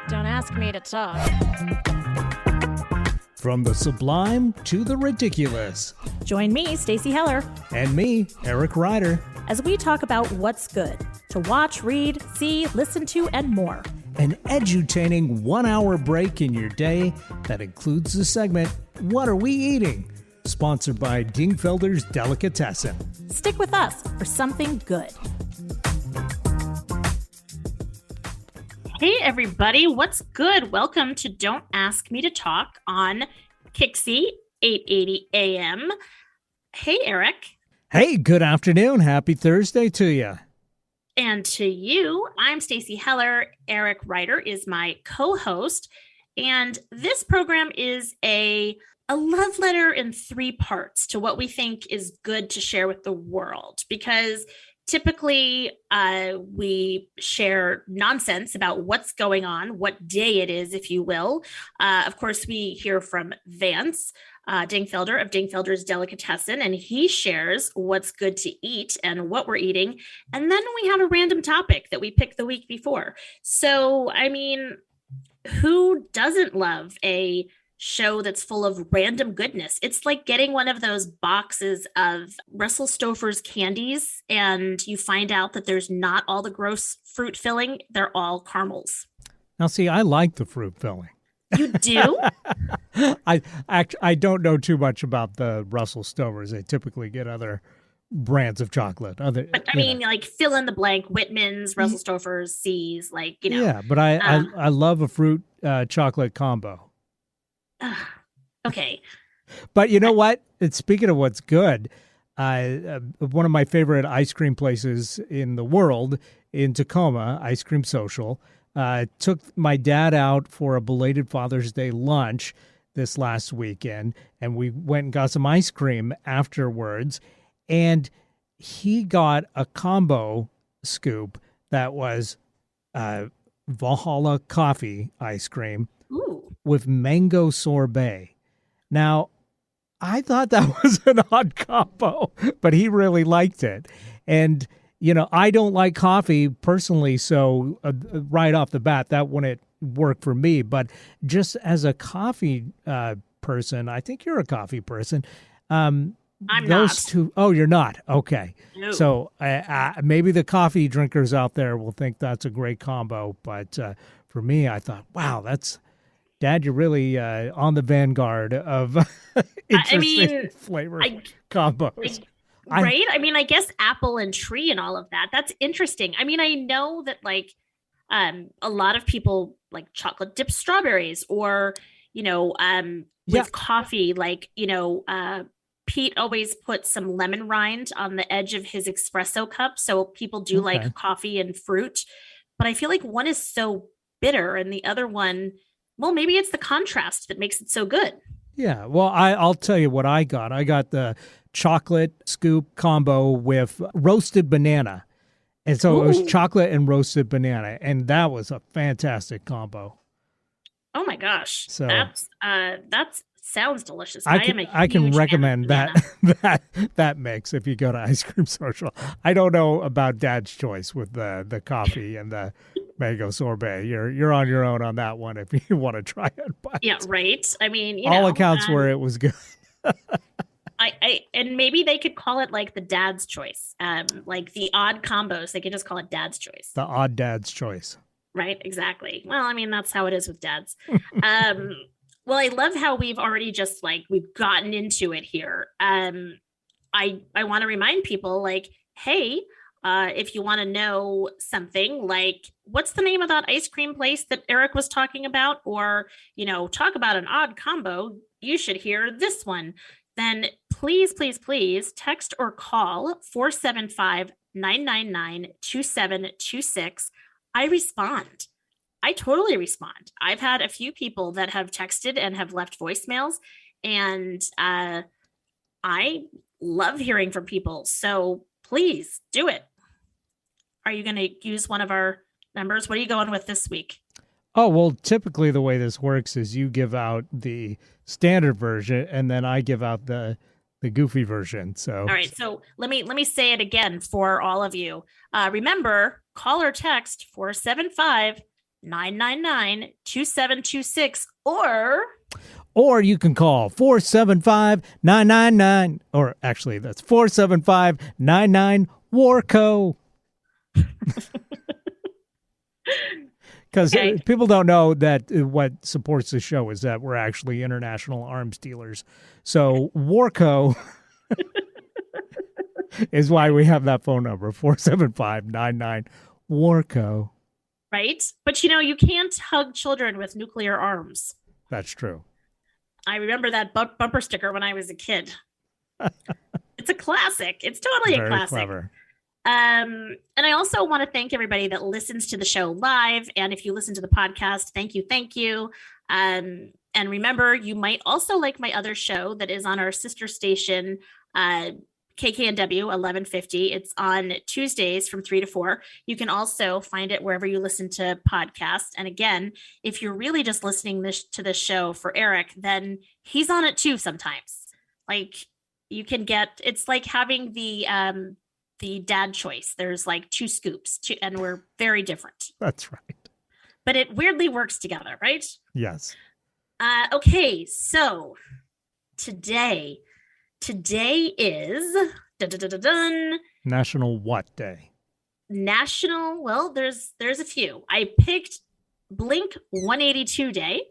Don't ask me to talk. From the sublime to the ridiculous. Join me, Stacey Heller, And me, Eric Ryder. as we talk about what's good to watch, read, see, listen to, and more. An edutaining 1-hour break in your day that includes the segment, What Are We Eating? Sponsored by Dingfelder's Delicatessen. Stick with us for something good. Hey, everybody. What's good? Welcome to Don't Ask Me to Talk on Kixie, 880 AM. Hey, Eric. Hey, good afternoon. Happy Thursday to you. And to you, I'm Stacey Heller. Eric Ryder is my co-host. And this program is a love letter in 3 parts to what we think is good to share with the world. Because typically, we share nonsense about what's going on, what day it is, if you will. Of course, we hear from Vance Dingfelder of Dingfelder's Delicatessen, and he shares what's good to eat and what we're eating. And then we have a random topic that we picked the week before. So, I mean, who doesn't love a show that's full of random goodness? It's like getting one of those boxes of Russell Stover's candies and you find out that there's not all the gross fruit filling. They're all caramels. Now, see, I like the fruit filling. You do? I don't know too much about the Russell Stovers. They typically get other brands of chocolate. But I mean, like fill in the blank, Whitman's, Russell Stover's, C's, like, you know. Yeah, but I love a fruit chocolate combo. Okay. But you know what? Speaking of what's good, one of my favorite ice cream places in the world in Tacoma, Ice Cream Social, took my dad out for a belated Father's Day lunch this last weekend, and we went and got some ice cream afterwards, and he got a combo scoop that was Valhalla coffee ice cream with mango sorbet. Now, I thought that was an odd combo, but he really liked it. And, you know, I don't like coffee personally, so right off the bat, that wouldn't work for me. But just as a coffee person, I think you're a coffee person. I'm those not. two, oh, you're not? Okay. No. So maybe the coffee drinkers out there will think that's a great combo. But for me, I thought, wow, Dad, you're really on the vanguard of interesting flavor combos. Right? I mean, I guess apple and tree and all of that. That's interesting. I mean, I know that like a lot of people like chocolate dipped strawberries or, you know, with coffee, like, you know, Pete always puts some lemon rind on the edge of his espresso cup. So people do like coffee and fruit. But I feel like one is so bitter and the other one, well, maybe it's the contrast that makes it so good. Yeah, well, I'll tell you what I got. I got the chocolate scoop combo with roasted banana. And so it was chocolate and roasted banana, and that was a fantastic combo. Oh my gosh. So that sounds delicious. I can recommend that mix if you go to Ice Cream Social. I don't know about Dad's choice with the coffee and the mango sorbet. You're on your own on that one if you want to try it. But yeah, right. I mean, all accounts were it was good. And maybe they could call it like the Dad's choice, like the odd combos. They could just call it Dad's choice. The odd Dad's choice. Right. Exactly. Well, I mean, that's how it is with dads. Well, I love how we've already just like we've gotten into it here. I want to remind people like, hey, if you want to know something like what's the name of that ice cream place that Eric was talking about, or, you know, talk about an odd combo, you should hear this one. Then please, please, please text or call 475-999-2726. I respond. I totally respond. I've had a few people that have texted and have left voicemails, and I love hearing from people. So please do it. Are you going to use one of our numbers? What are you going with this week? Oh, well, typically the way this works is you give out the standard version and then I give out the goofy version. So, all right. So let me say it again for all of you. Remember, call or text 475 999-2726, Or you can call 475-999, or actually that's 475-99-WARCO. Because people don't know that what supports the show is that we're actually international arms dealers. So WARCO is why we have that phone number, 475-99-WARCO. right? But you can't hug children with nuclear arms. That's true. I remember that bumper sticker when I was a kid. It's a classic. It's totally a classic. Clever. And I also want to thank everybody that listens to the show live. And if you listen to the podcast, thank you. Thank you. And remember, you might also like my other show that is on our sister station, KKNW 1150. It's on Tuesdays from 3 to 4. You can also find it wherever you listen to podcasts. And again, if you're really just listening to this show for Eric, then he's on it too sometimes. Like you can it's like having the dad choice. There's like 2 scoops, and we're very different. That's right. But it weirdly works together, right? Yes. Okay, so today is National what day? National, well, there's a few. I picked Blink 182 Day.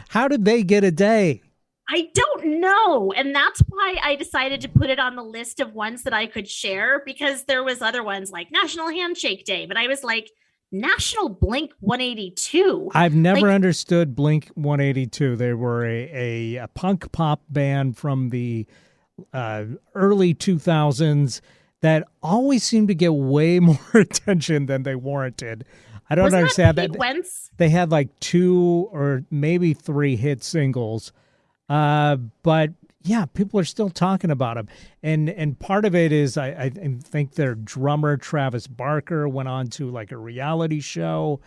How did they get a day? I don't know. And that's why I decided to put it on the list of ones that I could share, because there was other ones like National Handshake Day, but I was like, National Blink 182. I've never understood Blink 182. They were a punk pop band from the early 2000s that always seemed to get way more attention than they warranted. I don't understand that. They had like 2 or maybe 3 hit singles. But yeah, people are still talking about them. And part of it is I think their drummer, Travis Barker, went on to like a reality show,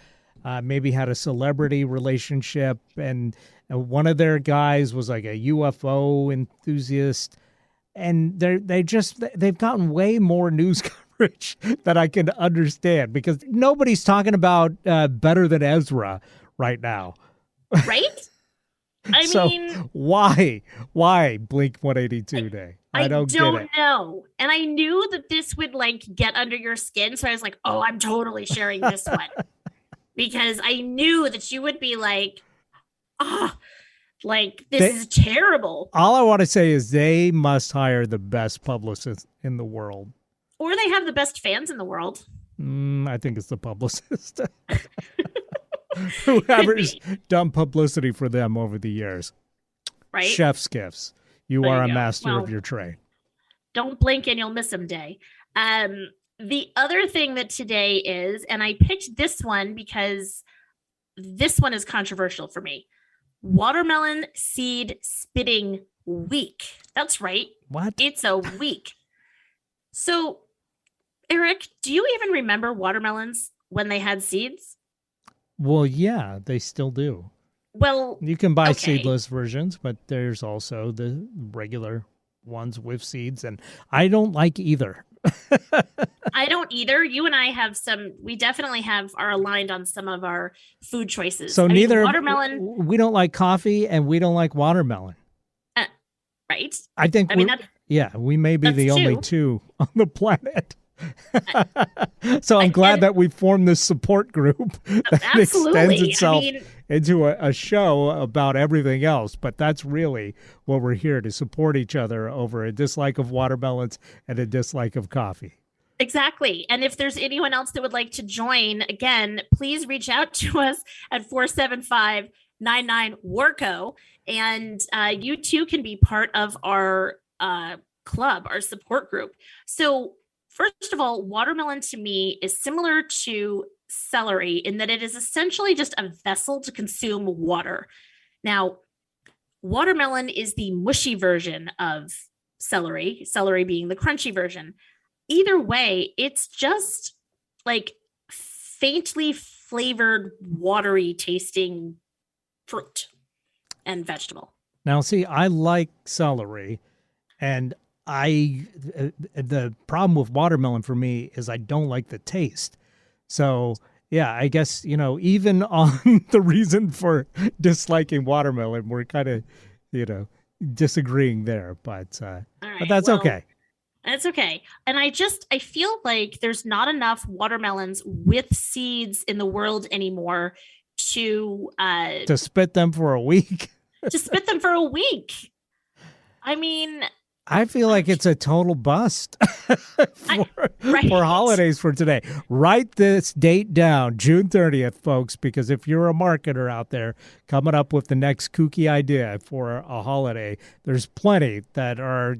maybe had a celebrity relationship. And one of their guys was like a UFO enthusiast. And they've gotten way more news coverage than I can understand, because nobody's talking about Better Than Ezra right now. Right? I mean, why Blink 182 Day? I don't know. And I knew that this would like get under your skin. So I was like, oh, I'm totally sharing this one, because I knew that you would be like, this is terrible. All I want to say is they must hire the best publicist in the world. Or they have the best fans in the world. I think it's the publicist. Whoever's done publicity for them over the years. Right? Chef's gifts. You are a master of your trade. Don't blink and you'll miss them day. The other thing that today is, and I picked this one because this one is controversial for me. Watermelon Seed Spitting Week. That's right. What? It's a week. So, Eric, do you even remember watermelons when they had seeds? Well, yeah, they still do. Well, you can buy seedless versions, but there's also the regular ones with seeds, and I don't like either. I don't either. You and I we definitely are aligned on some of our food choices. So watermelon. We don't like coffee, and we don't like watermelon. Right. We may be the only 2 on the planet. So I'm glad that we formed this support group that extends itself into a show about everything else. But that's really what we're here to support each other over a dislike of watermelons and a dislike of coffee. Exactly. And if there's anyone else that would like to join, again, please reach out to us at 475-99-WARCO. And you too can be part of our club, our support group. So first of all, watermelon to me is similar to celery in that it is essentially just a vessel to consume water. Now, watermelon is the mushy version of celery being the crunchy version. Either way, it's just like faintly flavored, watery tasting fruit and vegetable. Now, see, I like celery, and the problem with watermelon for me is I don't like the taste. So yeah, I guess, even on the reason for disliking watermelon, we're kind of, you know, disagreeing there, All but right. that's Well, okay. it's okay. And I feel like there's not enough watermelons with seeds in the world anymore to To spit them for a week. spit them for a week. I mean, I feel I, like it's a total bust I for right. holidays for today. Write this date down, June 30th, folks, because if you're a marketer out there coming up with the next kooky idea for a holiday, there's plenty that are,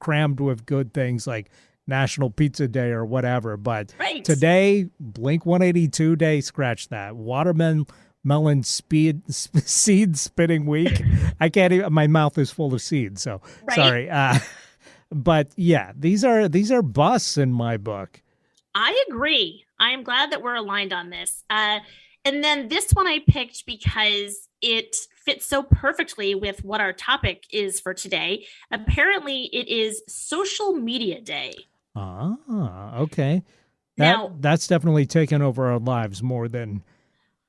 crammed with good things like National Pizza Day or whatever. But Right. today, Blink 182 Day, scratch that. Watermelon seed spitting week. I can't even, my mouth is full of seeds, so Right. sorry. But yeah, these are busts in my book. I agree. I am glad that we're aligned on this. And then this one I picked because it fits so perfectly with what our topic is for today. Apparently, it is Social Media Day. Okay. Now, That's definitely taken over our lives more than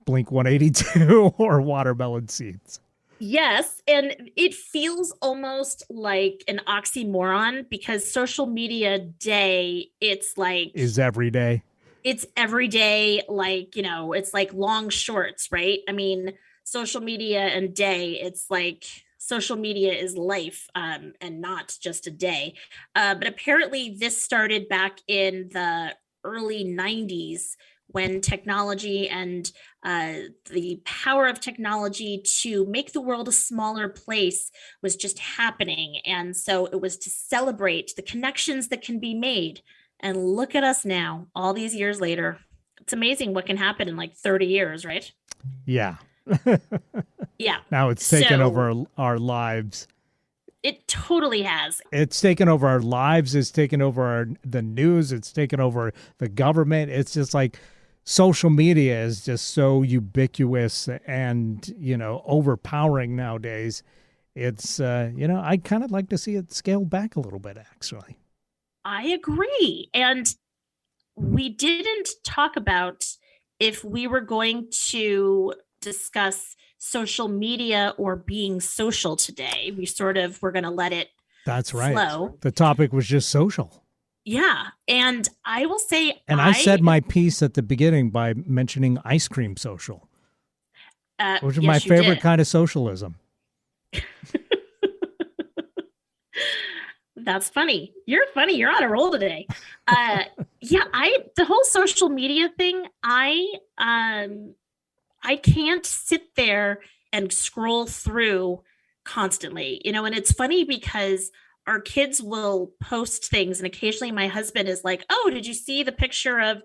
Blink 182 or watermelon seeds. yes, and it feels almost like an oxymoron because Social Media Day, it's like Is every day. it's every day, like, it's like long shorts, right? I mean, social media and day, it's like social media is life, and not just a day. But apparently, this started back in the early 90s when technology and the power of technology to make the world a smaller place was just happening. And so it was to celebrate the connections that can be made. And look at us now, all these years later. It's amazing what can happen in like 30 years, right? Yeah. Yeah. Now it's taken So over our lives. it totally has. It's taken over our lives. It's taken over the news. It's taken over the government. It's just like social media is just so ubiquitous and, overpowering nowadays. It's, I'd kind of like to see it scale back a little bit, actually. I agree. And we didn't talk about if we were going to discuss social media or being social today. We sort of were going to let it That's right. flow. The topic was just social. Yeah. And I will say, And I said my piece at the beginning by mentioning ice cream social, which is yes, my you favorite did. kind of socialism. That's funny. You're funny. You're on a roll today. Yeah, the whole social media thing, I can't sit there and scroll through constantly, and it's funny because our kids will post things and occasionally my husband is like, "Oh, did you see the picture of,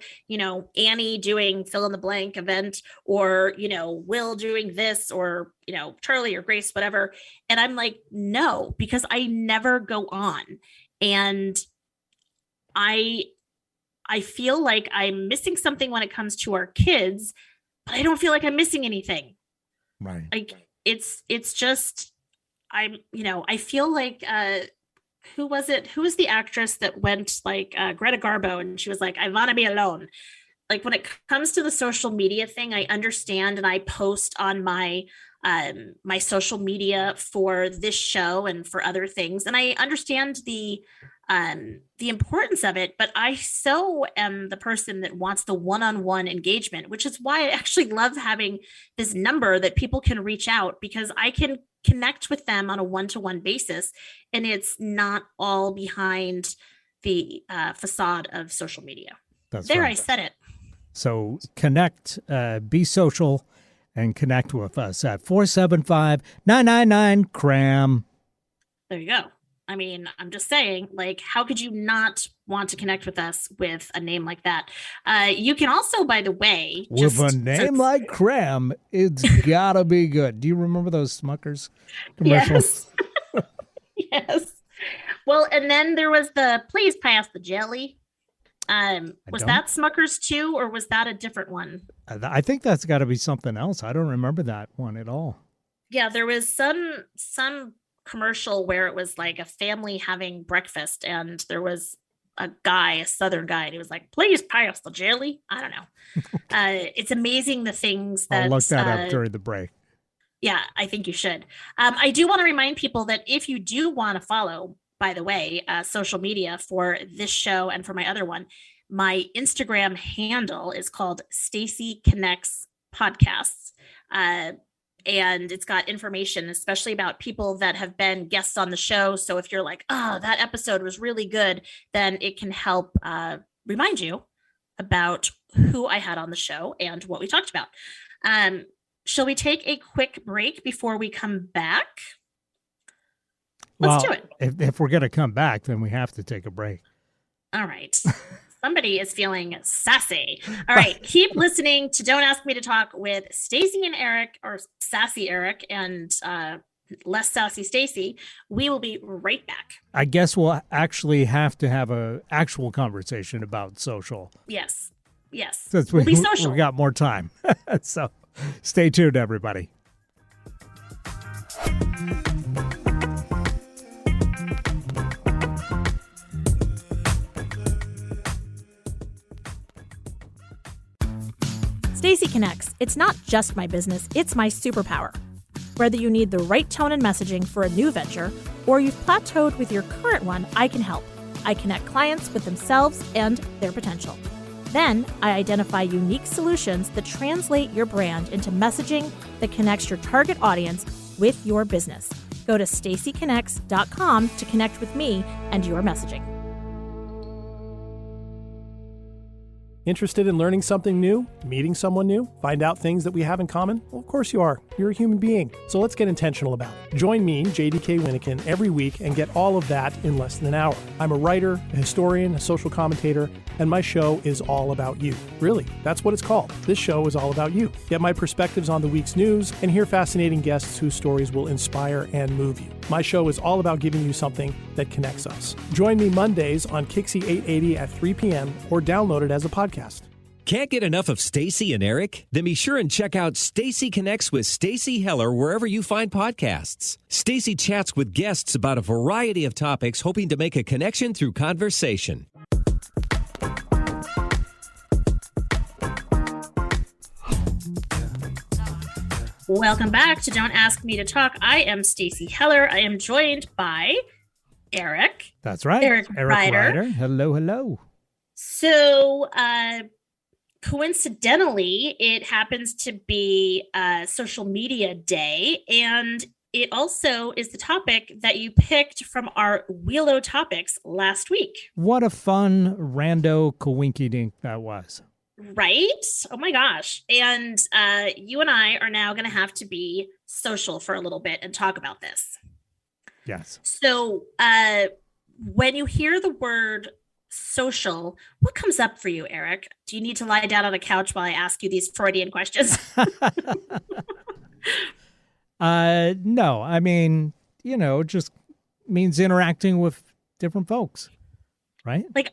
Annie doing fill in the blank event or, Will doing this or, Charlie or Grace whatever." And I'm like, "No," because I never go on. And I I feel like I'm missing something when it comes to our kids, but I don't feel like I'm missing anything. Right. Like it's just I feel like who was it? Who was the actress that went like Greta Garbo and she was like, "I want to be alone." Like when it comes to the social media thing, I understand and I post on my social media for this show and for other things. And I understand the importance of it, but I so am the person that wants the one-on-one engagement, which is why I actually love having this number that people can reach out because I can connect with them on a one-to-one basis. And it's not all behind the facade of social media. That's There, right. I said it. So connect, be social, and connect with us at 475-999-CRAM. There you go. I mean, I'm just saying, like, how could you not want to connect with us with a name like that? You can also, by the way, With a name like Cram, it's gotta be good. Do you remember those Smuckers commercials? Yes. Yes. Well, and then there was the please pass the jelly. Was that Smuckers too, or was that a different one? I think that's got to be something else. I don't remember that one at all. Yeah, there was some commercial where it was like a family having breakfast, and there was a guy, a Southern guy, and he was like, "Please pass the jelly." I don't know. It's amazing the things that I'll look that up during the break. Yeah, I think you should. I do want to remind people that if you do want to follow, by the way, social media for this show and for my other one, my Instagram handle is called Stacy Connects Podcasts. And it's got information, especially about people that have been guests on the show. So if you're like, oh, that episode was really good, then it can help remind you about who I had on the show and what we talked about. Shall we take a quick break before we come back? Let's do it. If we're going to come back, then we have to take a break. All right. Somebody is feeling sassy. All right. Keep listening to Don't Ask Me to Talk with Stacy and Eric, or Sassy Eric and less sassy Stacy. We will be right back. I guess we'll actually have to have an actual conversation about social. Yes. Since we'll be social. We got more time. So stay tuned, everybody. Stacy Connects. It's not just my business, it's my superpower. Whether you need the right tone and messaging for a new venture, or you've plateaued with your current one, I can help. I connect clients with themselves and their potential. Then, I identify unique solutions that translate your brand into messaging that connects your target audience with your business. Go to stacyconnects.com to connect with me and your messaging. Interested in learning something new? Meeting someone new? Find out things that we have in common? Well, of course you are. You're a human being. So let's get intentional about it. Join me, JDK Winnikin, every week and get all of that in less than an hour. I'm a writer, a historian, a social commentator, and my show is all about you. Really, that's what it's called. This show is all about you. Get my perspectives on the week's news and hear fascinating guests whose stories will inspire and move you. My show is all about giving you something that connects us. Join me Mondays on Kixie 880 at 3 p.m. or download it as a podcast. Can't get enough of Stacy and Eric? Then be sure and check out Stacy Connects with Stacy Heller wherever you find podcasts. Stacy chats with guests about a variety of topics, hoping to make a connection through conversation. Welcome back to Don't Ask Me to Talk. I am Stacy Heller. I am joined by Eric. That's right. Eric Ryder. Hello. So, coincidentally, it happens to be Social Media Day, and it also is the topic that you picked from our Wheel O Topics last week. What a fun rando coinkydink that was. Right? Oh my gosh. And you and I are now going to have to be social for a little bit and talk about this. Yes. So when you hear the word social, what comes up for you, Eric? Do you need to lie down on a couch while I ask you these Freudian questions? No, I mean, just means interacting with different folks, right? Like,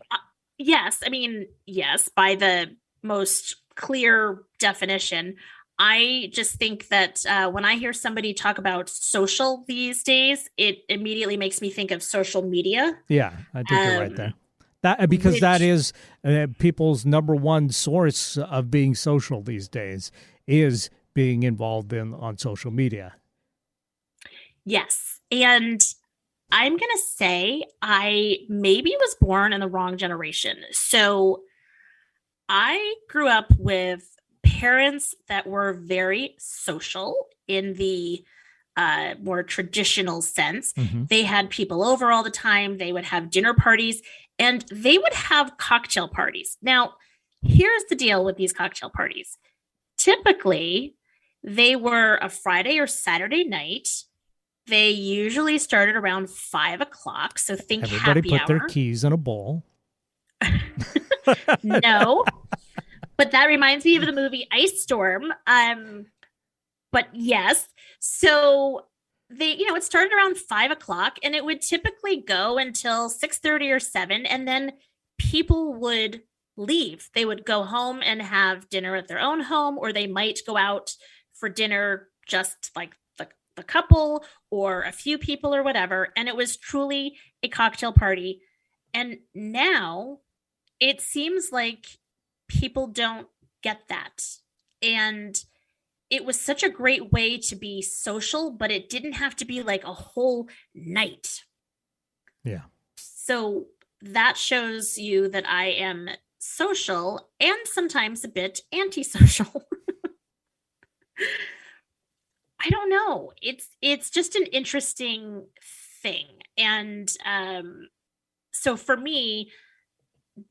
yes. I mean, yes, by the most clear definition. I just think that when I hear somebody talk about social these days, it immediately makes me think of social media. Yeah, I think you're right there. Because that is people's number one source of being social these days is being involved on social media. Yes. And I'm going to say I maybe was born in the wrong generation. So I grew up with parents that were very social in the more traditional sense. Mm-hmm. They had people over all the time. They would have dinner parties and they would have cocktail parties. Now, here's the deal with these cocktail parties. Typically, they were a Friday or Saturday night. They usually started around 5 o'clock. So think everybody happy put hour. Their keys in a bowl. No, but that reminds me of the movie Ice Storm. But yes, so they, it started around 5 o'clock and it would typically go until 6:30 or 7. And then people would leave. They would go home and have dinner at their own home, or they might go out for dinner, just like the couple or a few people or whatever. And it was truly a cocktail party. And now it seems like people don't get that. And it was such a great way to be social, but it didn't have to be like a whole night. Yeah. So that shows you that I am social and sometimes a bit antisocial. I don't know. It's just an interesting thing. And so for me,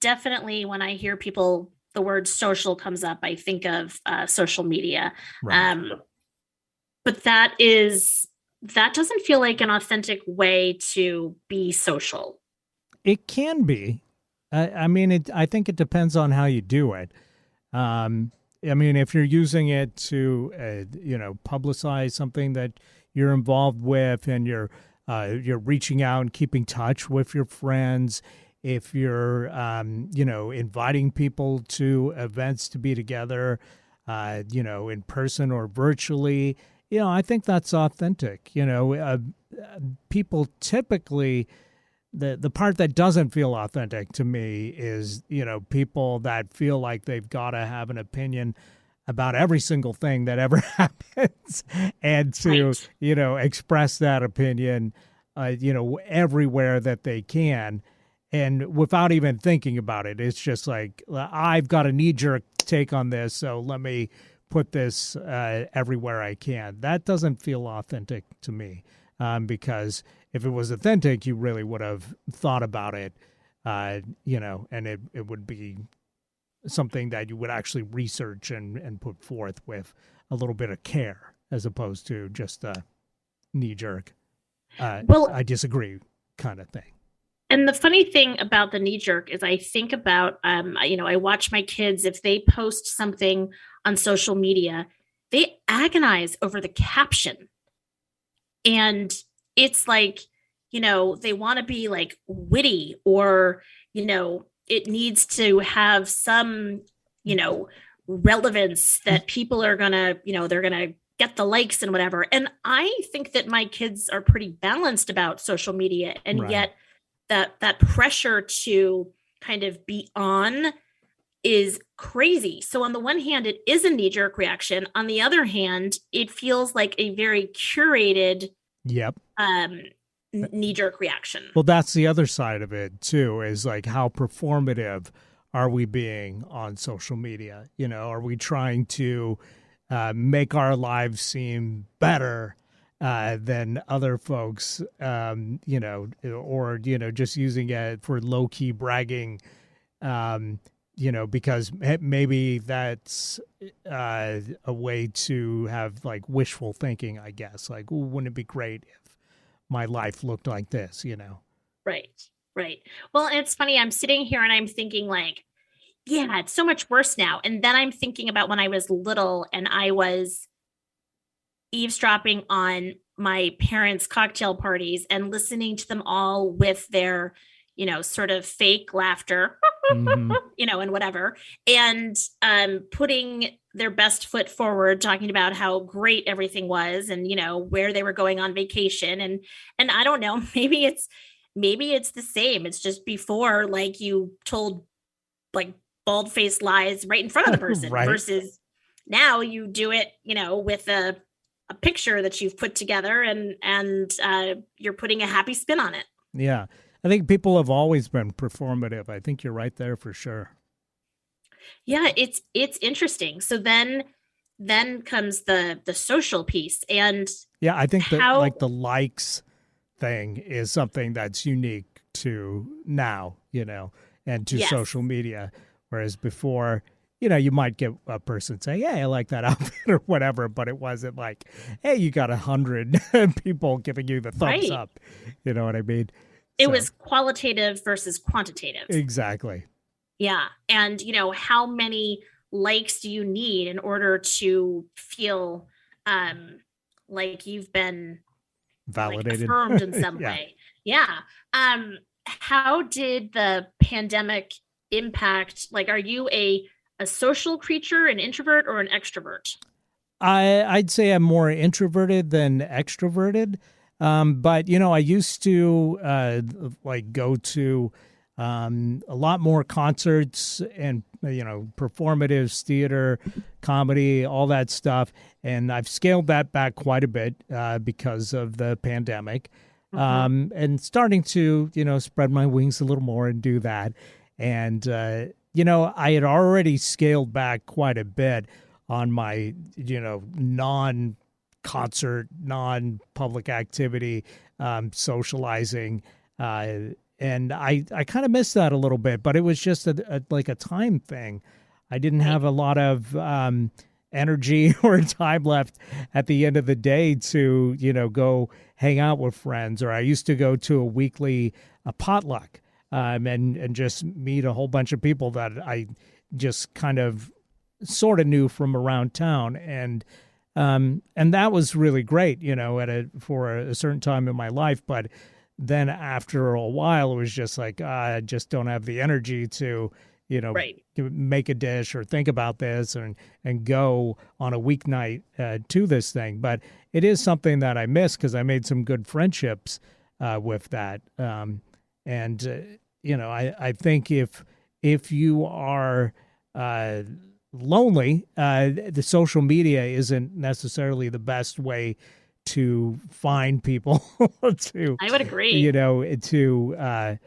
definitely when I hear people, the word social comes up, I think of social media. Right. But that doesn't feel like an authentic way to be social. It can be. I mean, I think it depends on how you do it. I mean, if you're using it to, publicize something that you're involved with, and you're reaching out and keeping touch with your friends, if you're, inviting people to events to be together, in person or virtually, I think that's authentic. People typically, the part that doesn't feel authentic to me is, people that feel like they've got to have an opinion about every single thing that ever happens, and to, Right. Express that opinion, everywhere that they can. And without even thinking about it, it's just like, I've got a knee-jerk take on this, so let me put this everywhere I can. That doesn't feel authentic to me, because if it was authentic, you really would have thought about it, and it would be something that you would actually research and put forth with a little bit of care, as opposed to just a knee-jerk, Well, I disagree kind of thing. and the funny thing about the knee jerk is I think about, I watch my kids, if they post something on social media, they agonize over the caption. And it's like, they want to be like witty, or, it needs to have some, relevance that people are going to, they're going to get the likes and whatever. And I think that my kids are pretty balanced about social media. And Right. yet that pressure to kind of be on is crazy. So on the one hand, it is a knee-jerk reaction. On the other hand, it feels like a very curated Yep. knee-jerk reaction. Well, that's the other side of it too, is like, how performative are we being on social media? Are we trying to make our lives seem better than other folks, or, just using it for low-key bragging, because maybe that's a way to have like wishful thinking, I guess. Like, ooh, wouldn't it be great if my life looked like this, Right. Well, and it's funny, I'm sitting here and I'm thinking like, yeah, it's so much worse now. And then I'm thinking about when I was little and I was eavesdropping on my parents' cocktail parties and listening to them all with their, sort of fake laughter, Mm-hmm. and whatever, and putting their best foot forward, talking about how great everything was, and where they were going on vacation, and I don't know, maybe it's the same. It's just before, like, you told like bald-faced lies right in front of the person, Right. versus now you do it, with a picture that you've put together, and you're putting a happy spin on it. Yeah. I think people have always been performative. I think you're right there for sure. Yeah, it's interesting. So then comes the social piece, and Yeah, I think that how like the likes thing is something that's unique to now, and to Yes. social media. Whereas before, you might get a person say, "Hey, I like that outfit," or whatever, but it wasn't like, "Hey, you got 100 people giving you the thumbs Right. up." You know what I mean? it So, was qualitative versus quantitative. exactly. Yeah. And, how many likes do you need in order to feel like you've been like Validated. affirmed in some Yeah. way? Yeah. How did the pandemic impact, like, are you a social creature, an introvert, or an extrovert? I'd say I'm more introverted than extroverted. But I used to like go to a lot more concerts and, performatives, theater, comedy, all that stuff. And I've scaled that back quite a bit because of the pandemic. And starting to, spread my wings a little more and do that. And, I had already scaled back quite a bit on my, non-concert, non-public activity, socializing. And I kind of missed that a little bit, but it was just like a time thing. I didn't have a lot of energy or time left at the end of the day to, go hang out with friends. Or I used to go to a weekly potluck and just meet a whole bunch of people that I just kind of sort of knew from around town. And that was really great, for a certain time in my life. But then after a while, it was just like, I just don't have the energy to, make a dish or think about this and go on a weeknight to this thing. But it is something that I miss because I made some good friendships with that. I think if you are lonely, the social media isn't necessarily the best way to find people I would agree. To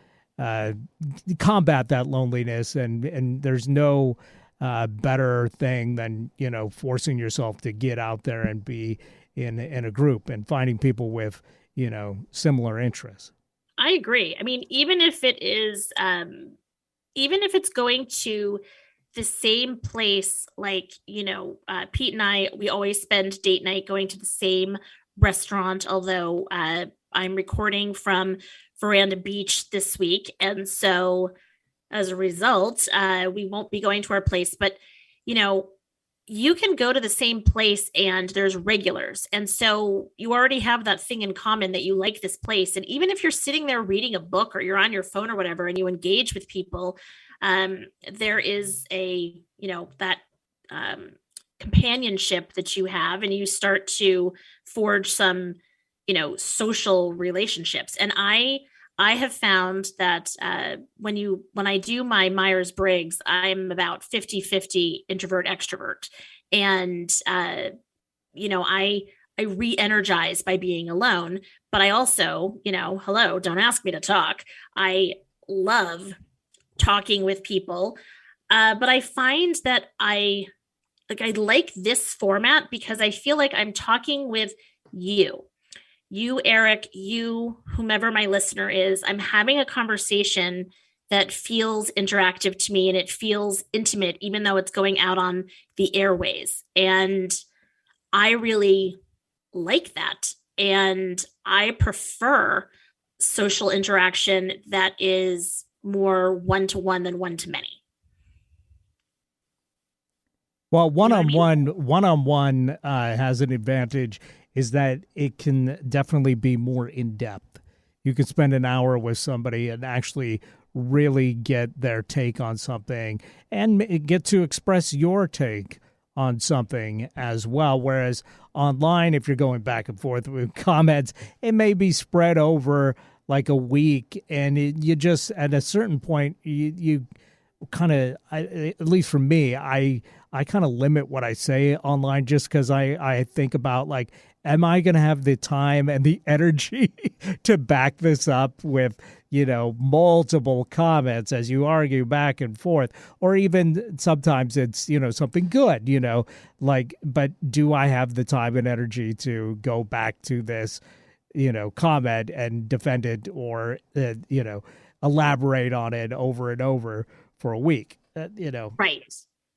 combat that loneliness. And there's no better thing than, forcing yourself to get out there and be in a group and finding people with, similar interests. I agree. I mean, even if it's going to the same place, like, Pete and I, we always spend date night going to the same restaurant, although I'm recording from Veranda Beach this week. And so as a result, we won't be going to our place, but, you can go to the same place and there's regulars. And so you already have that thing in common that you like this place. And even if you're sitting there reading a book or you're on your phone or whatever, and you engage with people, there is that companionship that you have, and you start to forge some, social relationships. And I have found that when I do my Myers-Briggs, I'm about 50-50 introvert extrovert. And, I re-energize by being alone, but I also, hello, don't ask me to talk. I love talking with people. But I find that I like this format because I feel like I'm talking with you, Eric, you, whomever my listener is. I'm having a conversation that feels interactive to me and it feels intimate, even though it's going out on the airways. And I really like that. And I prefer social interaction that is more one-to-one than one-to-many. Well, one-on-one has an advantage is that it can definitely be more in-depth. You can spend an hour with somebody and actually really get their take on something and get to express your take on something as well. Whereas online, if you're going back and forth with comments, it may be spread over like a week, and you just, at a certain point, you kind of, at least for me, I kind of limit what I say online just because I think about, like, am I going to have the time and the energy to back this up with, multiple comments as you argue back and forth, or even sometimes it's, something good, but do I have the time and energy to go back to this, comment and defend it, or, elaborate on it over and over for a week, Right.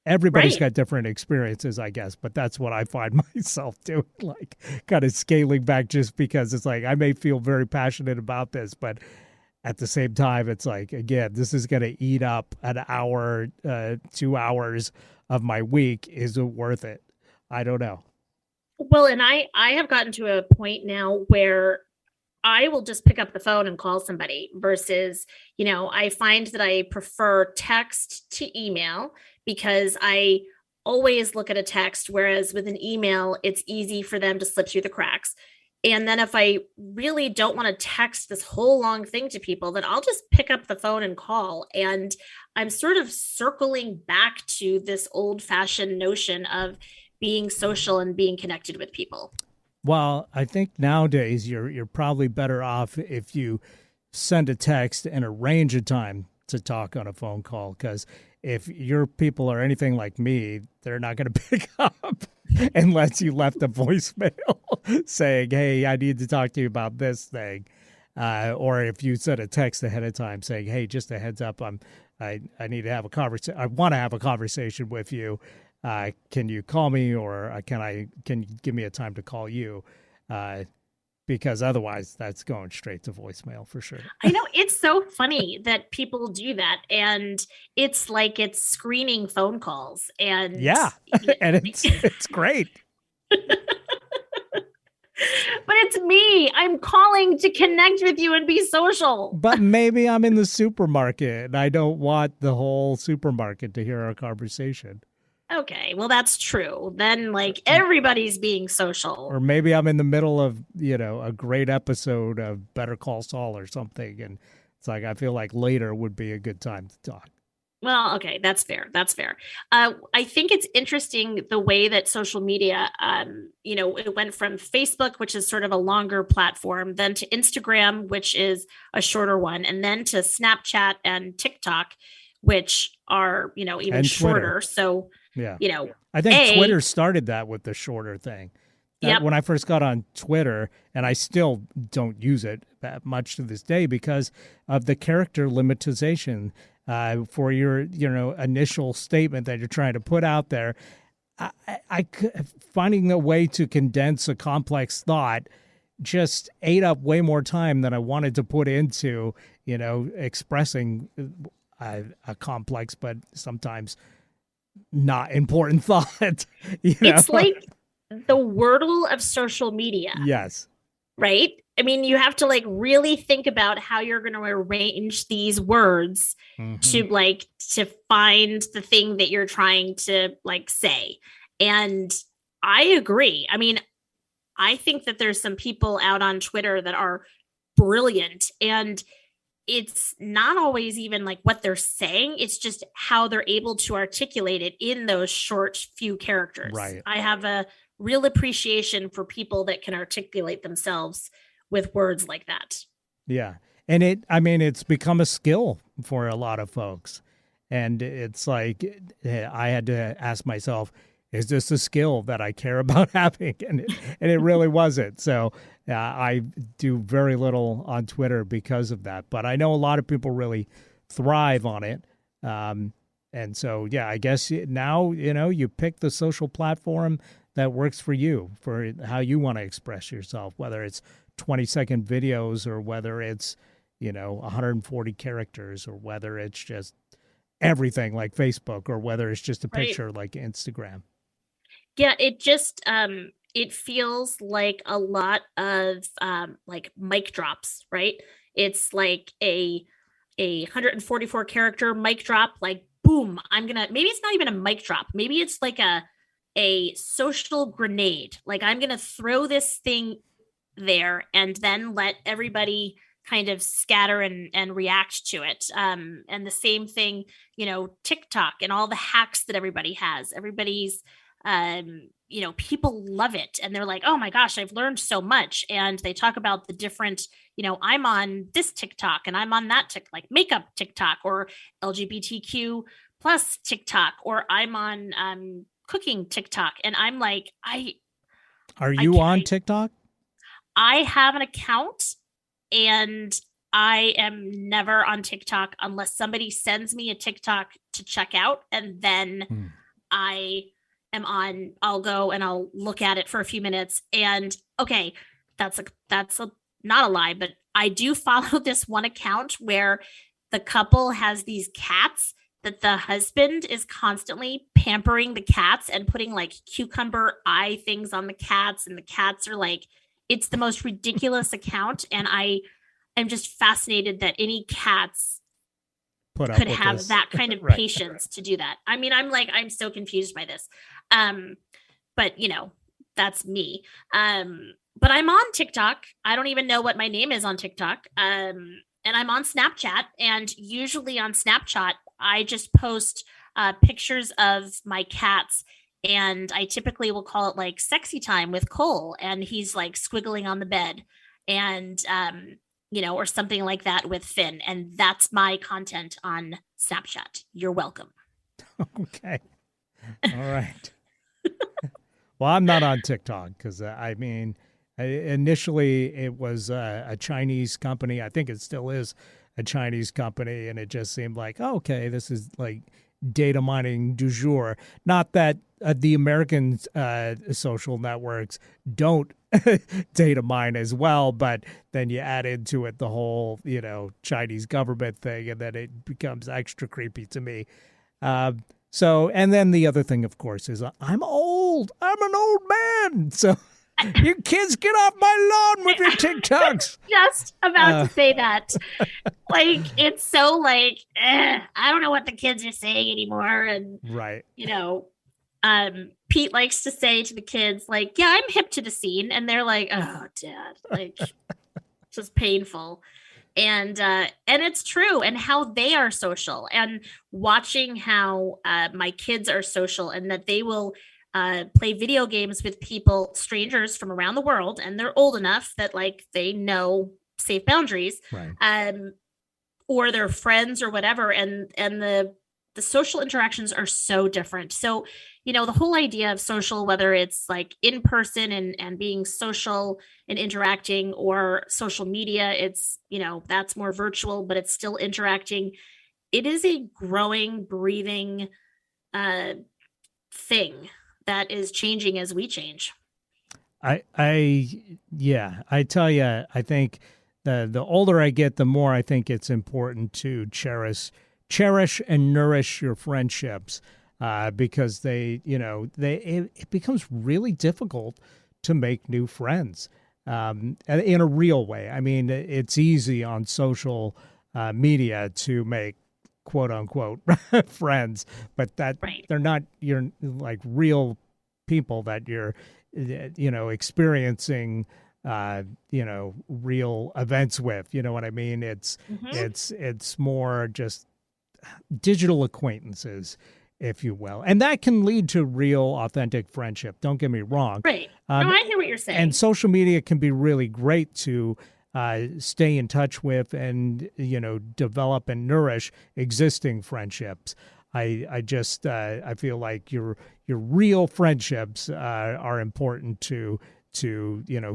Everybody's got different experiences, I guess, but that's what I find myself doing, like kind of scaling back just because it's like I may feel very passionate about this, but at the same time, it's like, again, this is going to eat up an hour, 2 hours of my week. Is it worth it? I don't know. Well, and I have gotten to a point now where I will just pick up the phone and call somebody versus, I find that I prefer text to email because I always look at a text, whereas with an email, it's easy for them to slip through the cracks. And then if I really don't want to text this whole long thing to people, then I'll just pick up the phone and call. And I'm sort of circling back to this old-fashioned notion of being social and being connected with people. Well, I think nowadays you're probably better off if you send a text and arrange a time to talk on a phone call, because if your people are anything like me, they're not going to pick up unless you left a voicemail saying, hey, I need to talk to you about this thing. Or if you sent a text ahead of time saying, hey, just a heads up, I need to have a conversation. I want to have a conversation with you. Can you call me, or can you give me a time to call you? Because otherwise that's going straight to voicemail for sure. I know, it's so funny that people do that, and it's like it's screening phone calls, and yeah, and it's great. But it's me. I'm calling to connect with you and be social. But maybe I'm in the supermarket and I don't want the whole supermarket to hear our conversation. Okay, well, that's true. Then, like, everybody's being social. Or maybe I'm in the middle of, a great episode of Better Call Saul or something, and it's like I feel like later would be a good time to talk. Well, okay, that's fair. That's fair. I think it's interesting the way that social media, it went from Facebook, which is sort of a longer platform, then to Instagram, which is a shorter one, and then to Snapchat and TikTok, which are, even and shorter. Twitter. So, yeah, I think Twitter started that with the shorter thing. Yep. When I first got on Twitter, and I still don't use it that much to this day because of the character limitization for your, initial statement that you're trying to put out there. Finding a way to condense a complex thought just ate up way more time than I wanted to put into, expressing a complex but sometimes not important thought. It's like the Wordle of social media. Yes. Right? I mean, you have to like really think about how you're going to arrange these words to find the thing that you're trying to like say. And I agree. I mean, I think that there's some people out on Twitter that are brilliant, and it's not always even like what they're saying. It's just how they're able to articulate it in those short few characters. Right. I have a real appreciation for people that can articulate themselves with words like that. Yeah. And it's become a skill for a lot of folks. And it's like, I had to ask myself, is this a skill that I care about having? And it really wasn't. So I do very little on Twitter because of that. But I know a lot of people really thrive on it. And so, yeah, I guess now, you pick the social platform that works for you, for how you want to express yourself, whether it's 20-second videos or whether it's, 140 characters or whether it's just everything like Facebook or whether it's just a picture like Instagram. Yeah, it just it feels like a lot of like mic drops, right? It's like a 144 character mic drop, like boom, maybe it's not even a mic drop. Maybe it's like a social grenade. Like I'm going to throw this thing there and then let everybody kind of scatter and react to it. And the same thing, TikTok and all the hacks that everybody has. Everybody's people love it and they're like, oh my gosh, I've learned so much. And they talk about the different, I'm on this TikTok and I'm on that like makeup TikTok or LGBTQ plus TikTok, or I'm on cooking TikTok. And I'm like, Are you on TikTok? I have an account and I am never on TikTok unless somebody sends me a TikTok to check out. And then I'll go and I'll look at it for a few minutes. And okay, that's not a lie, but I do follow this one account where the couple has these cats that the husband is constantly pampering the cats and putting like cucumber eye things on the cats. And the cats are like, it's the most ridiculous account. And I am just fascinated that any cats could have this. That kind of patience to do that. I mean, I'm so confused by this. But that's me. but I'm on TikTok. I don't even know what my name is on TikTok. And I'm on Snapchat. And usually on Snapchat, I just post pictures of my cats. And I typically will call it like sexy time with Cole. And he's like squiggling on the bed. And, or something like that with Finn. And that's my content on Snapchat. You're welcome. Okay. All right. Well, I'm not on TikTok because initially it was a Chinese company. I think it still is a Chinese company, and it just seemed like, oh, okay, this is like data mining du jour. Not that the American social networks don't data mine as well, but then you add into it the whole, Chinese government thing, and then it becomes extra creepy to me. And then the other thing, of course, is I'm old. I'm an old man. So you kids get off my lawn with your TikToks. Just about to say that. Like, it's so like, I don't know what the kids are saying anymore. And, right. Pete likes to say to the kids, like, yeah, I'm hip to the scene. And they're like, oh, Dad, like, just painful. And it's true, and how they are social, and watching how my kids are social, and that they will play video games with strangers from around the world, and they're old enough that like they know safe boundaries, right. Or their friends or whatever, and the social interactions are so different. So, the whole idea of social, whether it's like in person and being social and interacting, or social media, it's, that's more virtual, but it's still interacting. It is a growing, breathing thing that is changing as we change. I tell you, I think the older I get, the more I think it's important to cherish and nourish your friendships, because it becomes really difficult to make new friends in a real way. I mean, it's easy on social media to make quote unquote friends, but that right. They're not your like real people that you're experiencing real events with. You know what I mean? It's it's more just digital acquaintances, if you will, and that can lead to real authentic friendship. Don't get me wrong. Right. No, I hear what you're saying. And social media can be really great to stay in touch with and develop and nourish existing friendships. I feel like your real friendships are important to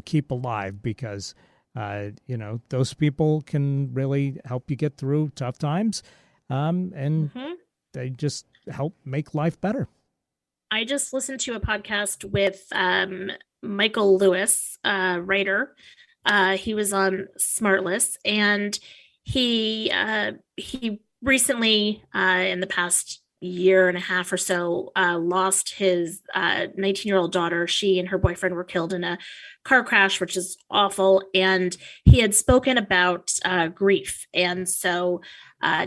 keep alive, because those people can really help you get through tough times, and they just help make life better. I just listened to a podcast with Michael Lewis, writer. He was on Smartless, and he recently, in the past year and a half or so, lost his 19-year-old daughter. She and her boyfriend were killed in a car crash, which is awful. And he had spoken about grief. And so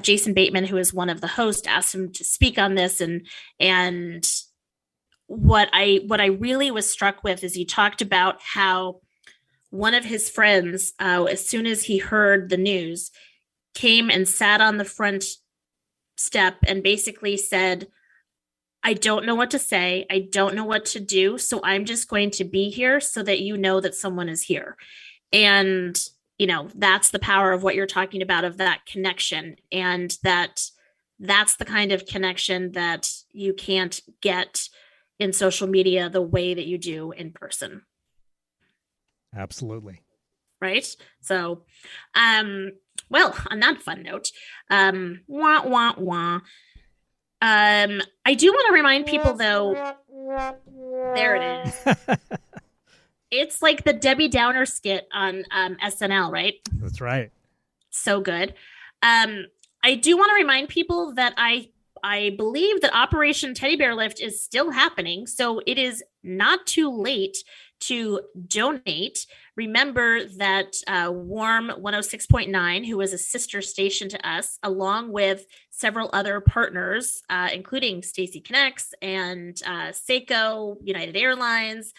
Jason Bateman, who is one of the hosts, asked him to speak on this. And what I really was struck with is he talked about how one of his friends, as soon as he heard the news, came and sat on the front step and basically said, I don't know what to say. I don't know what to do. So I'm just going to be here so that you know that someone is here. And, that's the power of what you're talking about, of that connection. And that's the kind of connection that you can't get in social media the way that you do in person. Absolutely. Right. So, well, on that fun note, wah, wah, wah. I do want to remind people, though, there it is. It's like the Debbie Downer skit on SNL, right? That's right. So good. I do want to remind people that I believe that Operation Teddy Bear Lift is still happening. So it is not too late to donate. Remember that Warm 106.9, who is a sister station to us, along with several other partners, including Stacy Connects and Seiko, United Airlines,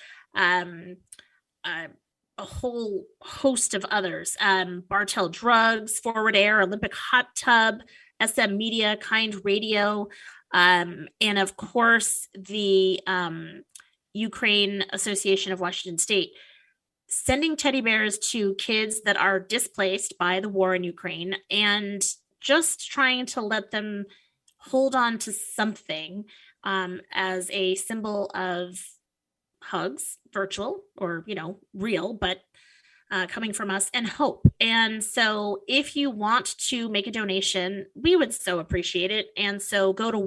a whole host of others. Bartell Drugs, Forward Air, Olympic Hot Tub, SM Media, Kind Radio, and of course the Ukraine Association of Washington State, sending teddy bears to kids that are displaced by the war in Ukraine and just trying to let them hold on to something as a symbol of hugs, virtual or, real, but coming from us, and hope. And so if you want to make a donation, we would so appreciate it. And so go to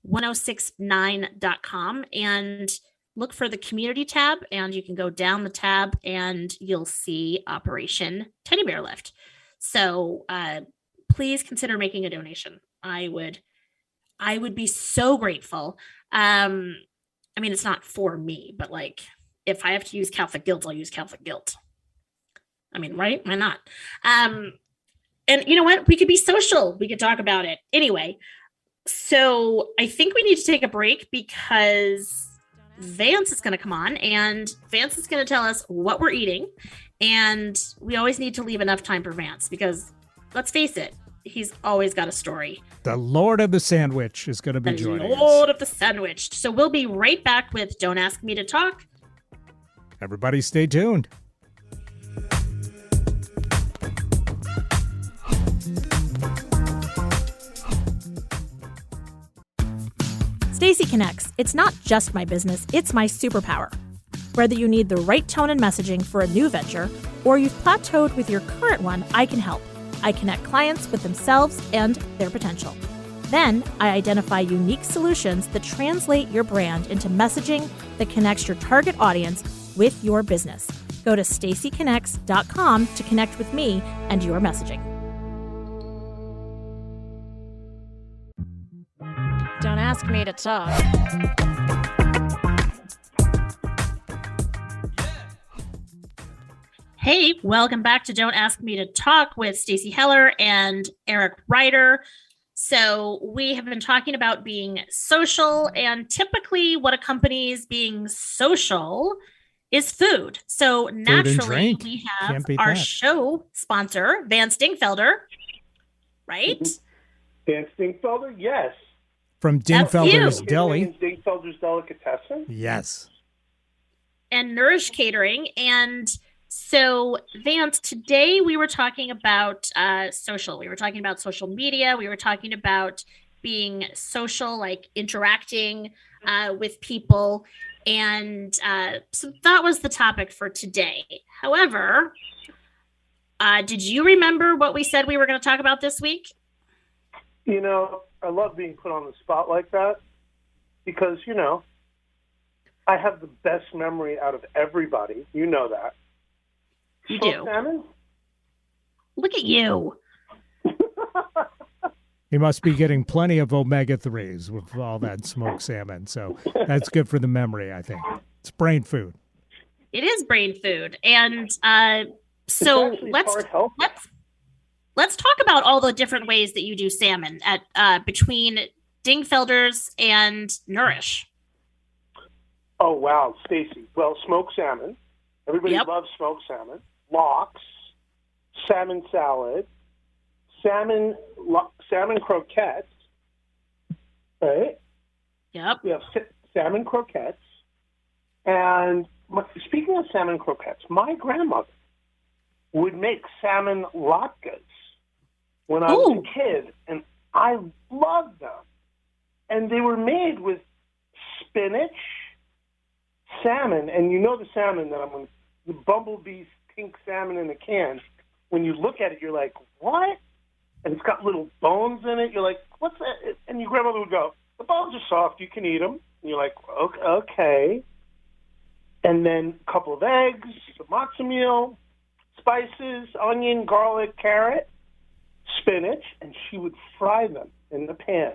warm1069.com and look for the community tab, and you can go down the tab and you'll see Operation Teddy Bear Lift. So please consider making a donation. I would be so grateful. It's not for me, but like, if I have to use Catholic guilt, I'll use Catholic guilt. Right? Why not? And you know what? We could be social. We could talk about it. Anyway, so I think we need to take a break because Vance is going to come on and Vance is going to tell us what we're eating. And we always need to leave enough time for Vance because let's face it, he's always got a story. The Lord of the Sandwich is going to be joining us. The Lord of the Sandwich. So we'll be right back with Don't Ask Me to Talk. Everybody stay tuned. Stacy Connects. It's not just my business, it's my superpower. Whether you need the right tone and messaging for a new venture or you've plateaued with your current one, I can help. I connect clients with themselves and their potential. Then I identify unique solutions that translate your brand into messaging that connects your target audience with your business. Go to stacyconnects.com to connect with me and your messaging. Don't ask me to talk. Hey, welcome back to Don't Ask Me to Talk with Stacy Heller and Eric Ryder. So we have been talking about being social, and typically what accompanies being social is food. So naturally we have our show sponsor, Vance Dingfelder, right? Vance Dingfelder, yes. From Dingfelder's Deli. Dingfelder's Delicatessen? Yes. And Nourish Catering. And so, Vance, today we were talking about social. We were talking about social media. We were talking about being social, like interacting with people. And so that was the topic for today. However, did you remember what we said we were going to talk about this week? I love being put on the spot like that because, I have the best memory out of everybody. You know that. You do. Salmon? Look at you. He must be getting plenty of omega-3s with all that smoked salmon. So that's good for the memory, I think. It's brain food. It is brain food. And so let's talk about all the different ways that you do salmon at between Dingfelder's and Nourish. Oh, wow, Stacy. Well, smoked salmon. Everybody loves smoked salmon. Lox, salmon salad, salmon croquettes, right? Yep. We have salmon croquettes. And speaking of salmon croquettes, my grandmother would make salmon latkes when I was a kid, and I loved them. And they were made with spinach, salmon, and the salmon that the Bumblebee's pink salmon in a can. When you look at it, you're like, what? And it's got little bones in it. You're like, what's that? And your grandmother would go, the bones are soft. You can eat them. And you're like, okay. And then a couple of eggs, some matzo meal, spices, onion, garlic, carrot, spinach, and she would fry them in the pan.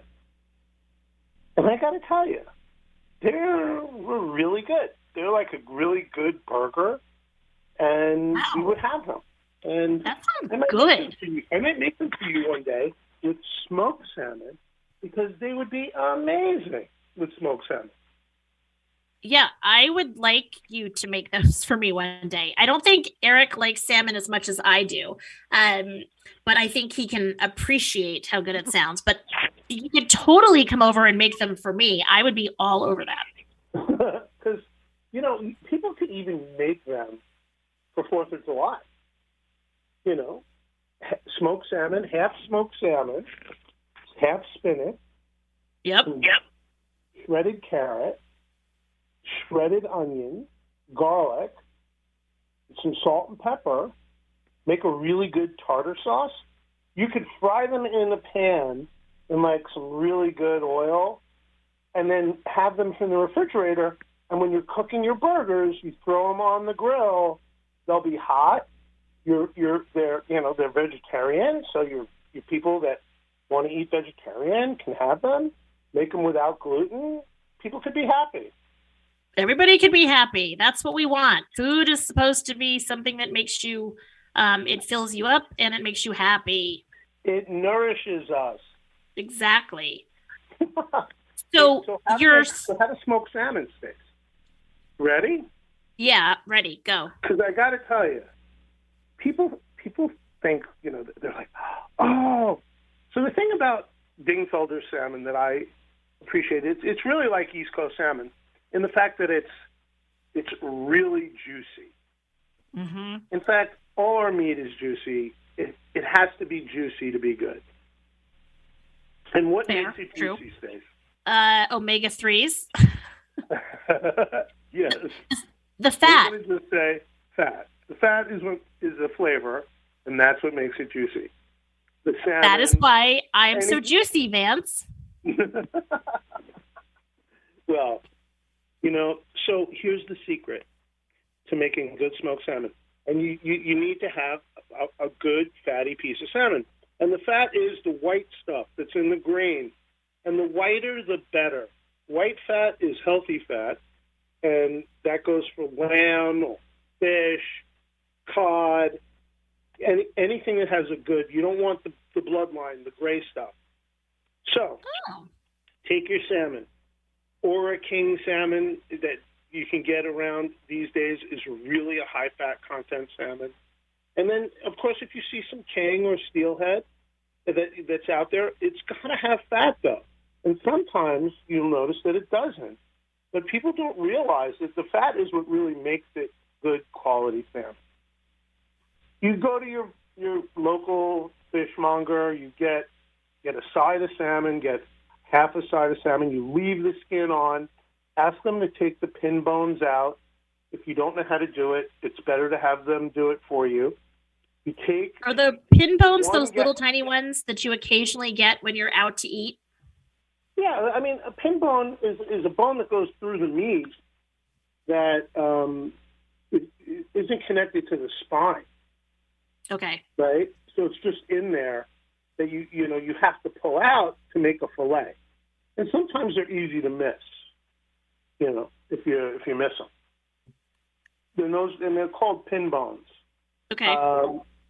And I got to tell you, they were really good. They're like a really good burger, and we would have them. And that sounds good. I might make them for you one day with smoked salmon because they would be amazing with smoked salmon. Yeah, I would like you to make those for me one day. I don't think Eric likes salmon as much as I do, but I think he can appreciate how good it sounds. But you could totally come over and make them for me. I would be all over that. Because, people could even make them for 4th of July. Smoked salmon, half smoked salmon, half spinach. Yep. Shredded carrot, shredded onion, garlic, some salt and pepper. Make a really good tartar sauce. You could fry them in a pan in like some really good oil, and then have them in the refrigerator. And when you're cooking your burgers, you throw them on the grill. They'll be hot. They're vegetarian, so your people that want to eat vegetarian can have them. Make them without gluten. People could be happy. Everybody can be happy. That's what we want. Food is supposed to be something that makes you, it fills you up and it makes you happy. It nourishes us. Exactly. So how you're... to smoke salmon sticks. Ready? Yeah, ready. Go. Because I got to tell you, people think, they're like, oh. So the thing about Dingfelder salmon that I appreciate, it's really like East Coast salmon in the fact that it's really juicy. Mm-hmm. In fact, all our meat is juicy. It has to be juicy to be good. And what makes it juicy, Stacey? Omega-3s. Yes. The fat. I'm going to just say fat. The fat is the flavor, and that's what makes it juicy. The salmon. That is why I am so juicy, Vance. Well, so here's the secret to making good smoked salmon. And you need to have a good fatty piece of salmon. And the fat is the white stuff that's in the grain. And the whiter, the better. White fat is healthy fat, and that goes for lamb, or fish, cod, anything that has a good. You don't want the bloodline, the gray stuff. So, take your salmon. Ora King salmon that you can get around these days is really a high-fat content salmon. And then, of course, if you see some King or steelhead that's out there, it's got to have fat, though. And sometimes you'll notice that it doesn't. But people don't realize that the fat is what really makes it good quality salmon. You go to your local fishmonger, you get a side of salmon, get half a side of salmon, you leave the skin on, ask them to take the pin bones out. If you don't know how to do it, it's better to have them do it for you. You take... Are the pin bones those little tiny ones that you occasionally get when you're out to eat? Yeah, I mean, a pin bone is a bone that goes through the meat that isn't connected to the spine. Okay. Right? So it's just in there that you have to pull out to make a fillet. And sometimes they're easy to miss, if you miss them. They're called pin bones. Okay.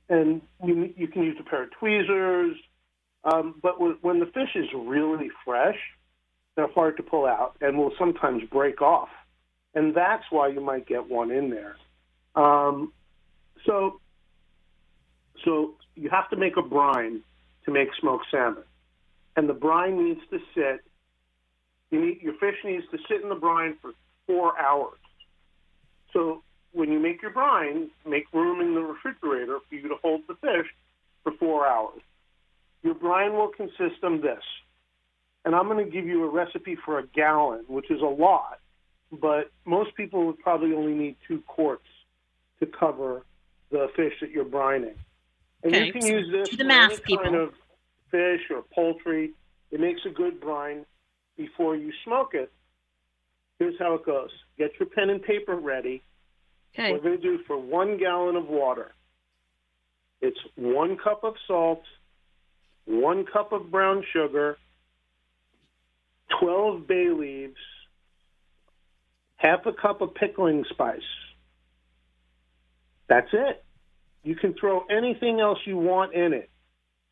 And you can use a pair of tweezers. But when the fish is really fresh, they're hard to pull out and will sometimes break off. And that's why you might get one in there. So you have to make a brine to make smoked salmon. And the brine needs to sit. Your fish needs to sit in the brine for 4 hours. So when you make your brine, make room in the refrigerator for you to hold the fish for 4 hours. Your brine will consist of this. And I'm going to give you a recipe for a gallon, which is a lot. But most people would probably only need 2 quarts to cover the fish that you're brining. And you can use this for any kind of fish or poultry. It makes a good brine before you smoke it. Here's how it goes. Get your pen and paper ready. Okay. We're going to do for 1 gallon of water. It's 1 cup of salt, 1 cup of brown sugar, 12 bay leaves, half a cup of pickling spice. That's it. You can throw anything else you want in it.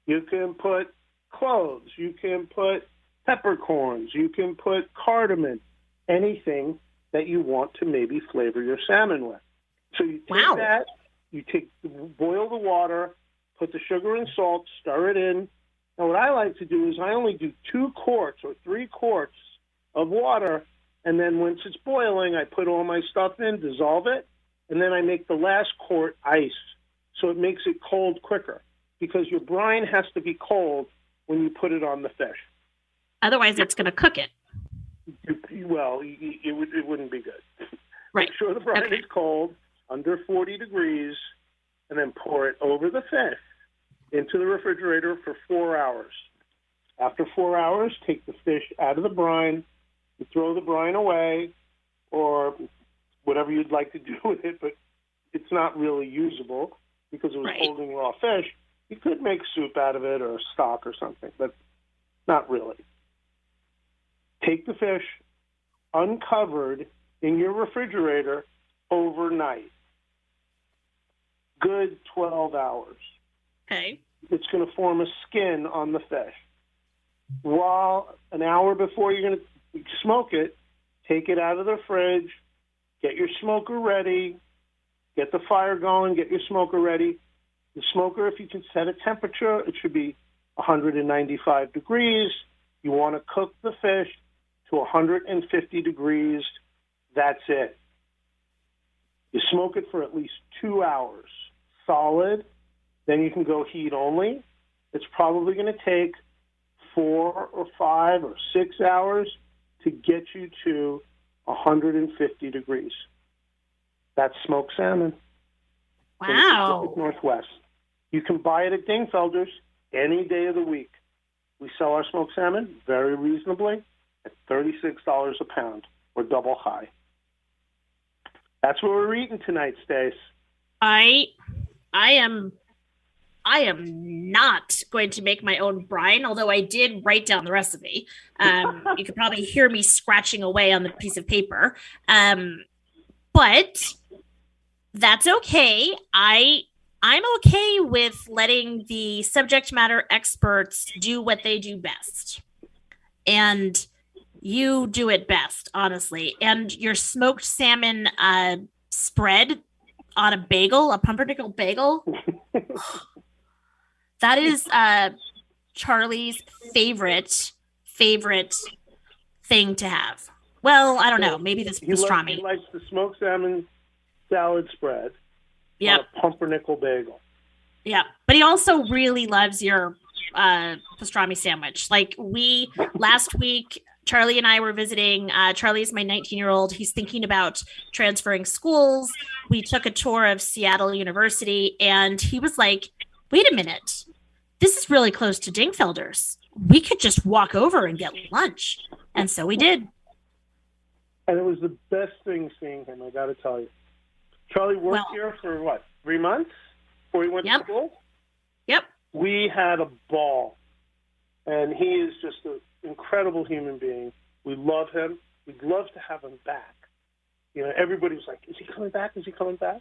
You can put cloves, you can put peppercorns, you can put cardamom, anything. that you want to maybe flavor your salmon with. So you take that, boil the water, put the sugar and salt, stir it in. Now what I like to do is I only do 2 quarts or 3 quarts of water, and then once it's boiling, I put all my stuff in, dissolve it, and then I make the last quart ice. So it makes it cold quicker, because your brine has to be cold when you put it on the fish. Otherwise, it's going to cook it. Well, it wouldn't be good. Right. Make sure the brine is cold, under 40 degrees, and then pour it over the fish into the refrigerator for 4 hours. After 4 hours, take the fish out of the brine, you throw the brine away, or whatever you'd like to do with it, but it's not really usable because it was holding raw fish. You could make soup out of it or stock or something, but not really. Take the fish uncovered in your refrigerator overnight. Good 12 hours. Okay. It's going to form a skin on the fish. While an hour before you're going to smoke it, take it out of the fridge, get your smoker ready, get the fire going, get your smoker ready. The smoker, if you can set a temperature, it should be 195 degrees. You want to cook the fish to 150 degrees. That's it. You smoke it for at least 2 hours, solid. Then you can go heat only. It's probably going to take 4 or 5 or 6 hours to get you to 150 degrees. That's smoked salmon. Wow. Pacific Northwest. You can buy it at Dingfelder's any day of the week. We sell our smoked salmon very reasonably at $36 a pound, or double high. That's what we're eating tonight, Stace. I am not going to make my own brine, although I did write down the recipe. You could probably hear me scratching away on the piece of paper. But that's okay. I'm okay with letting the subject matter experts do what they do best. And you do it best, honestly. And your smoked salmon spread on a bagel, a pumpernickel bagel, that is Charlie's favorite thing to have. Well, I don't know. Maybe this pastrami. He likes the smoked salmon salad spread on a pumpernickel bagel. Yeah, but he also really loves your pastrami sandwich. Like last week, Charlie and I were visiting. Charlie's my 19-year-old. He's thinking about transferring schools. We took a tour of Seattle University, and he was like, wait a minute. This is really close to Dingfelder's. We could just walk over and get lunch. And so we did. And it was the best thing seeing him, I got to tell you. Charlie worked here for, 3 months before he went to school? Yep. We had a ball. And he is just an incredible human being. We love him. We'd love to have him back. You know, everybody was like, is he coming back? Is he coming back?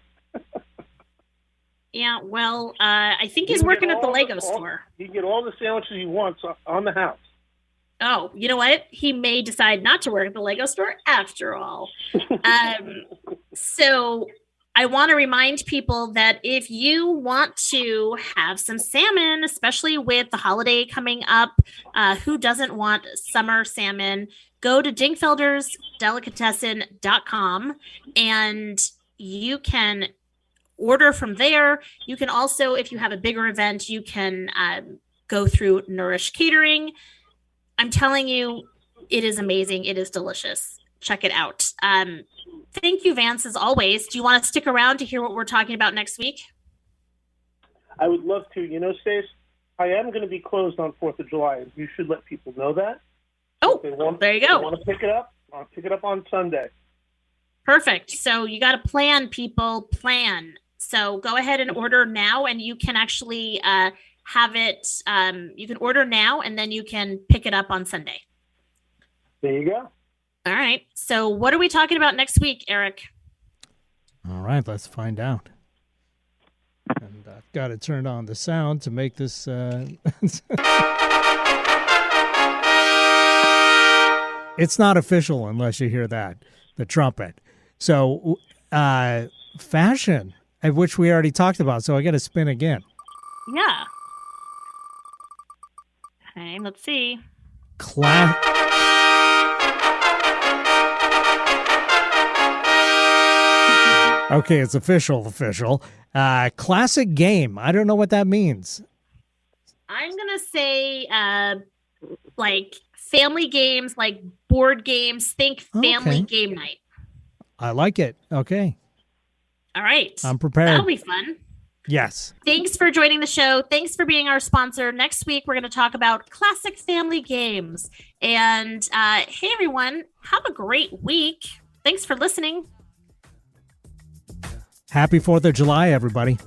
Yeah, well, I think he's working at the Lego store. He can get all the sandwiches he wants on the house. Oh, you know what? He may decide not to work at the Lego store after all. So I want to remind people that if you want to have some salmon, especially with the holiday coming up, who doesn't want summer salmon? Go to dingfeldersdelicatessen.com and you can order from there. You can also, if you have a bigger event, you can go through Nourish Catering. I'm telling you, it is amazing. It is delicious. Check it out. Thank you, Vance, as always. Do you want to stick around to hear what we're talking about next week? I would love to. You know, Stace, I am going to be closed on 4th of July. You should let people know that. Oh, there you go. If they want to pick it up, I'll pick it up on Sunday. Perfect. So you got to plan, people. Plan. So go ahead and order now, and you can actually have it. You can order now, and then you can pick it up on Sunday. There you go. All right. So what are we talking about next week, Eric? All right, let's find out. And I've got to turn on the sound to make this. It's not official unless you hear that. the trumpet. So fashion, which we already talked about. So I got to spin again. Yeah. Okay, let's see. Okay, it's official. Classic game. I don't know what that means. I'm going to say like family games, like board games. Think family game night. I like it. Okay. All right. I'm prepared. That'll be fun. Yes. Thanks for joining the show. Thanks for being our sponsor. Next week, we're going to talk about classic family games. And hey, everyone, have a great week. Thanks for listening. Happy 4th of July, everybody.